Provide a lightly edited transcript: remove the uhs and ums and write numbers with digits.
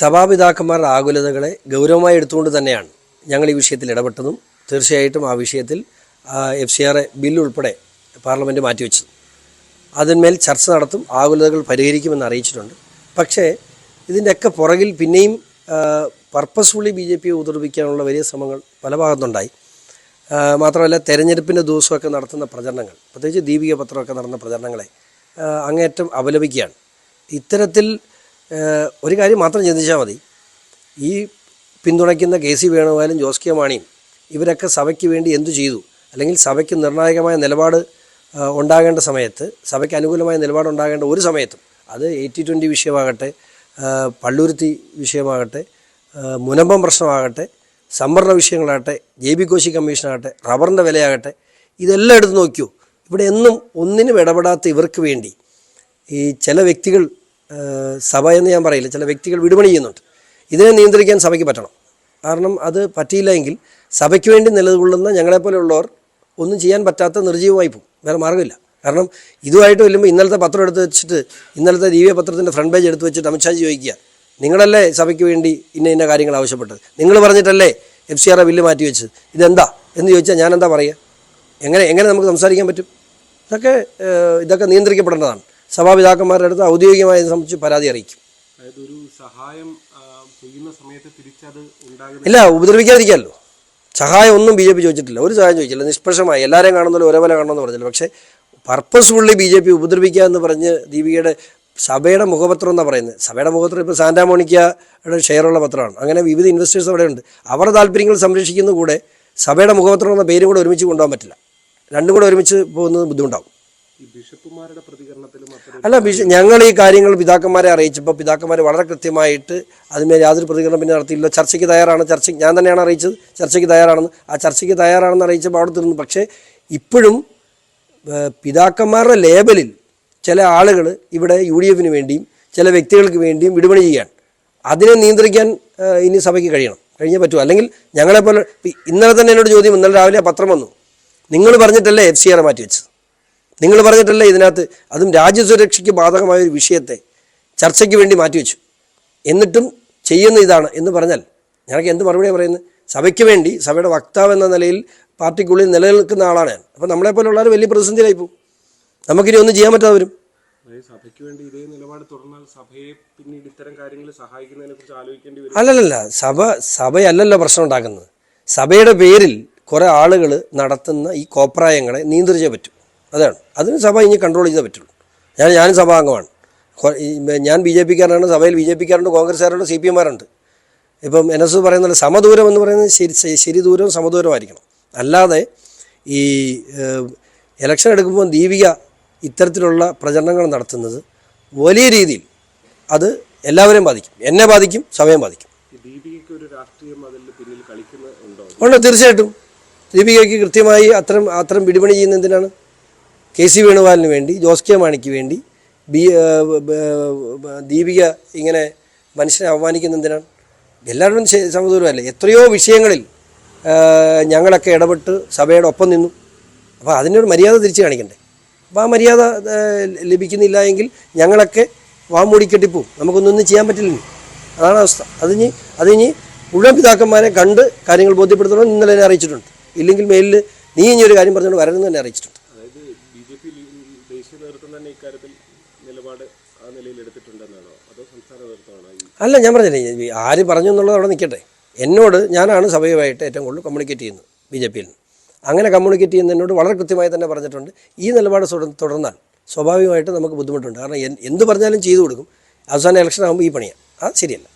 സഭാപിതാക്കന്മാരുടെ ആകുലതകളെ ഗൗരവമായി എടുത്തുകൊണ്ട് തന്നെയാണ് ഞങ്ങൾ ഈ വിഷയത്തിൽ ഇടപെട്ടതും തീർച്ചയായിട്ടും ആ വിഷയത്തിൽ FCR ബില്ല് ഉൾപ്പെടെ പാർലമെൻറ്റ് മാറ്റിവെച്ചത്. അതിന്മേൽ ചർച്ച നടത്തും, ആകുലതകൾ പരിഹരിക്കുമെന്ന് അറിയിച്ചിട്ടുണ്ട്. പക്ഷേ ഇതിൻ്റെയൊക്കെ പുറകിൽ പിന്നെയും പർപ്പസ്ഫുള്ളി BJP ഉപദ്രവിക്കാനുള്ള വലിയ ശ്രമങ്ങൾ പല ഭാഗത്തുണ്ടായി. മാത്രമല്ല തെരഞ്ഞെടുപ്പിൻ്റെ ദിവസമൊക്കെ നടത്തുന്ന പ്രചരണങ്ങൾ, പ്രത്യേകിച്ച് ദീപിക പത്രമൊക്കെ നടന്ന പ്രചരണങ്ങളെ അങ്ങേയറ്റം അപലപിക്കുകയാണ്. ഇത്തരത്തിൽ ഒരു കാര്യം മാത്രം ചിന്തിച്ചാൽ മതി, ഈ പിന്തുണയ്ക്കുന്ന KC വേണുഗോപാലും ജോസ് കെ മാണിയും ഇവരൊക്കെ സഭയ്ക്ക് വേണ്ടി എന്തു ചെയ്തു, അല്ലെങ്കിൽ സഭയ്ക്ക് നിർണായകമായ നിലപാട് ഉണ്ടാകേണ്ട സമയത്ത്, സഭയ്ക്ക് അനുകൂലമായ നിലപാടുണ്ടാകേണ്ട ഒരു സമയത്തും, അത് 80-20 വിഷയമാകട്ടെ, പള്ളുരുത്തി വിഷയമാകട്ടെ, മുനമ്പം പ്രശ്നമാകട്ടെ, സംവരണ വിഷയങ്ങളാകട്ടെ, JB കോശി കമ്മീഷനാകട്ടെ, റബ്ബറിൻ്റെ വിലയാകട്ടെ, ഇതെല്ലാം എടുത്ത് നോക്കിയോ, ഇവിടെ എന്നും ഒന്നിനും ഇടപെടാത്ത ഇവർക്ക് വേണ്ടി ഈ ചില വ്യക്തികൾ, സഭ എന്ന് ഞാൻ പറയില്ല, ചില വ്യക്തികൾ വിടുപണി ചെയ്യുന്നുണ്ട്. ഇതിനെ നിയന്ത്രിക്കാൻ സഭയ്ക്ക് പറ്റണം. കാരണം അത് പറ്റിയില്ല എങ്കിൽ സഭയ്ക്ക് വേണ്ടി നിലകൊള്ളുന്ന ഞങ്ങളെപ്പോലെയുള്ളവർ ഒന്നും ചെയ്യാൻ പറ്റാത്ത നിർജ്ജീവമായി പോകും. വേറെ മാർഗ്ഗമില്ല. കാരണം ഇതുമായിട്ട് വരുമ്പോൾ ഇന്നലത്തെ പത്രം എടുത്ത് വെച്ചിട്ട്, ഇന്നലത്തെ ദീപിക പത്രത്തിൻ്റെ ഫ്രണ്ട് പേജ് എടുത്ത് വെച്ചിട്ട് അമിത്ഷാജി ചോദിക്കുക, നിങ്ങളല്ലേ സഭയ്ക്ക് വേണ്ടി ഇന്ന കാര്യങ്ങൾ ആവശ്യപ്പെട്ടത്, നിങ്ങൾ പറഞ്ഞിട്ടല്ലേ FCR ബില്ല് മാറ്റി വെച്ചത്, ഇതെന്താ എന്ന് ചോദിച്ചാൽ ഞാൻ എന്താ പറയുക? എങ്ങനെ നമുക്ക് സംസാരിക്കാൻ പറ്റും? ഇതൊക്കെ നിയന്ത്രിക്കപ്പെടേണ്ടതാണ്. സഭാപിതാക്കന്മാരുടെ അടുത്ത് ഔദ്യോഗികമായി സംബന്ധിച്ച് പരാതി അറിയിക്കും. ഇല്ല, ഉപദ്രവിക്കാതിരിക്കാമല്ലോ. സഹായം ഒന്നും BJP ചോദിച്ചിട്ടില്ല, ഒരു സഹായം ചോദിച്ചില്ല. നിഷ്പക്ഷമായി എല്ലാവരെയും കാണുന്നല്ലോ ഒരേപോലെ കാണണമെന്ന് പറഞ്ഞില്ല. പക്ഷേ പർപ്പസ്ഫുള്ളി BJP ഉപദ്രവിക്കുക എന്ന് പറഞ്ഞ് ദീപികയുടെ സഭയുടെ മുഖപത്രം എന്നാണ് പറയുന്നത്. സഭയുടെ മുഖപത്രം ഇപ്പോൾ സാന്റാമോണിക്കയുടെ ഷെയറുള്ള പത്രമാണ്. അങ്ങനെ വിവിധ ഇൻവെസ്റ്റേഴ്സ് അവിടെ ഉണ്ട്. അവരുടെ താല്പര്യങ്ങൾ സംരക്ഷിക്കുന്ന കൂടെ സഭയുടെ മുഖപത്രം എന്ന പേരും കൂടെ ഒരുമിച്ച് കൊണ്ടുപോകാൻ പറ്റില്ല. രണ്ടും കൂടെ ഒരുമിച്ച് പോകുന്നത് ബുദ്ധിമുട്ടാവും. അല്ല, ഞങ്ങൾ ഈ കാര്യങ്ങൾ പിതാക്കന്മാരെ അറിയിച്ചപ്പോൾ പിതാക്കന്മാർ വളരെ കൃത്യമായിട്ട് അതിന്മേൽ യാതൊരു പ്രതികരണം പിന്നെ നടത്തിയില്ല. ചർച്ചയ്ക്ക് തയ്യാറാണ്, ഞാൻ തന്നെയാണ് അറിയിച്ചത് ചർച്ചയ്ക്ക് തയ്യാറാണെന്ന്. ആ ചർച്ചയ്ക്ക് തയ്യാറാണെന്ന് അറിയിച്ചപ്പോൾ അവിടെ തീർന്നു. പക്ഷേ ഇപ്പോഴും പിതാക്കന്മാരുടെ ലേബലിൽ ചില ആളുകൾ ഇവിടെ UDF വേണ്ടിയും ചില വ്യക്തികൾക്ക് വേണ്ടിയും വിടുപണി ചെയ്യുകയാണ്. അതിനെ നിയന്ത്രിക്കാൻ ഇനി സഭയ്ക്ക് കഴിഞ്ഞേ പറ്റൂ. അല്ലെങ്കിൽ ഞങ്ങളെപ്പോലെ ഇന്നലെ തന്നെ എന്നോട് ചോദ്യം, ഇന്നലെ രാവിലെ പത്രം വന്നു, നിങ്ങൾ പറഞ്ഞിട്ടല്ലേ FCR മാറ്റി വെച്ചത്, നിങ്ങൾ പറഞ്ഞിട്ടല്ലേ ഇതിനകത്ത്, അതും രാജ്യസുരക്ഷയ്ക്ക് ബാധകമായ ഒരു വിഷയത്തെ ചർച്ചയ്ക്ക് വേണ്ടി മാറ്റിവെച്ചു, എന്നിട്ടും ചെയ്യുന്ന ഇതാണ് എന്ന് പറഞ്ഞാൽ ഞങ്ങൾക്ക് എന്ത് മറുപടിയാണ് പറയുന്നത്? സഭയ്ക്ക് വേണ്ടി സഭയുടെ വക്താവ് എന്ന നിലയിൽ പാർട്ടിക്കുള്ളിൽ നിലനിൽക്കുന്ന ആളാണ് ഞാൻ. അപ്പം നമ്മളെപ്പോലുള്ളവർ വലിയ പ്രതിസന്ധിയിലായി പോകും. നമുക്കിനി ഒന്നും ചെയ്യാൻ പറ്റാതെ വരും. സഭയ്ക്ക് വേണ്ടി ഇതേ നിലപാട് തുടർന്നാൽ സഭയെ പിന്നീട് ഇത്തരം കാര്യങ്ങൾ സഹായിക്കുന്നതിനെ കുറിച്ച് ആലോചിക്കേണ്ടി വരും. അല്ലല്ല, സഭയല്ലല്ലോ പ്രശ്നം ഉണ്ടാക്കുന്നത്. സഭയുടെ പേരിൽ കുറേ ആളുകൾ നടത്തുന്ന ഈ കോപ്രായങ്ങളെ നിയന്ത്രിച്ചേ പറ്റൂ. അതാണ്, അതിന് സഭ ഇനി കൺട്രോൾ ചെയ്തേ പറ്റുള്ളൂ. ഞാനും സഭാംഗമാണ്. ഞാൻ BJPക്കാരനാണ്. സഭയിൽ BJPക്കാരുണ്ട്, കോൺഗ്രസ്സുകാരുണ്ട്, CPM-മാരുണ്ട്. ഇപ്പം NS പറയുന്നത് സമദൂരം എന്ന് പറയുന്നത് ശരി ദൂരവും സമദൂരമായിരിക്കണം. അല്ലാതെ ഈ ഇലക്ഷൻ എടുക്കുമ്പോൾ ദീപിക ഇത്തരത്തിലുള്ള പ്രചരണങ്ങൾ നടത്തുന്നത് വലിയ രീതിയിൽ അത് എല്ലാവരെയും ബാധിക്കും, എന്നെ ബാധിക്കും, സഭയെ ബാധിക്കും. ഉണ്ട്, തീർച്ചയായിട്ടും. ദീപികയ്ക്ക് കൃത്യമായി അത്തരം വിടുപണി ചെയ്യുന്ന എന്തിനാണ്? KC വേണുഗോപാലിന് വേണ്ടി, ജോസ് കെ മാണിക്ക് വേണ്ടി ദീപിക ഇങ്ങനെ മനുഷ്യനെ അവമാനിക്കുന്ന എന്തിനാണ്? എല്ലാവരും സമദൂരമല്ലേ. എത്രയോ വിഷയങ്ങളിൽ ഞങ്ങളൊക്കെ ഇടപെട്ട് സഭയുടെ ഒപ്പം നിന്നു. അപ്പോൾ അതിനൊരു മര്യാദ തിരിച്ച് കാണിക്കണ്ടേ? അപ്പോൾ ആ മര്യാദ ലഭിക്കുന്നില്ല എങ്കിൽ ഞങ്ങളൊക്കെ വാമൂടിക്കെട്ടിപ്പോവും, നമുക്കൊന്നും ചെയ്യാൻ പറ്റില്ല. അതാണ് അവസ്ഥ. അതിനി മുഴുവൻ പിതാക്കന്മാരെ കണ്ട് കാര്യങ്ങൾ ബോധ്യപ്പെടുത്തണം. ഇന്നലെ എന്നെ അറിയിച്ചിട്ടുണ്ട്. ഇല്ലെങ്കിൽ മേലിൽ നീ ഇനി ഒരു കാര്യം പറഞ്ഞുകൊണ്ട് വരരുതെന്ന് തന്നെ അറിയിച്ചിട്ടുണ്ട്. അല്ല, ഞാൻ പറഞ്ഞില്ലേ, ആര് പറഞ്ഞു എന്നുള്ളത് അവിടെ നിൽക്കട്ടെ. ഞാനാണ് സഭയുമായിട്ട് ഏറ്റവും കൂടുതൽ കമ്മ്യൂണിക്കേറ്റ് ചെയ്യുന്നത് BJP-യിൽ നിന്ന്. അങ്ങനെ കമ്മ്യൂണിക്കേറ്റ് ചെയ്യുന്ന എന്നോട് വളരെ കൃത്യമായി തന്നെ പറഞ്ഞിട്ടുണ്ട്, ഈ നിലപാട് തുടർന്നാൽ സ്വാഭാവികമായിട്ട് നമുക്ക് ബുദ്ധിമുട്ടുണ്ട്. കാരണം എന്ത് പറഞ്ഞാലും ചെയ്തു കൊടുക്കും. അവസാന ഇലക്ഷൻ ആകുമ്പോൾ ഈ പണിയാണ്. അത് ശരിയല്ല.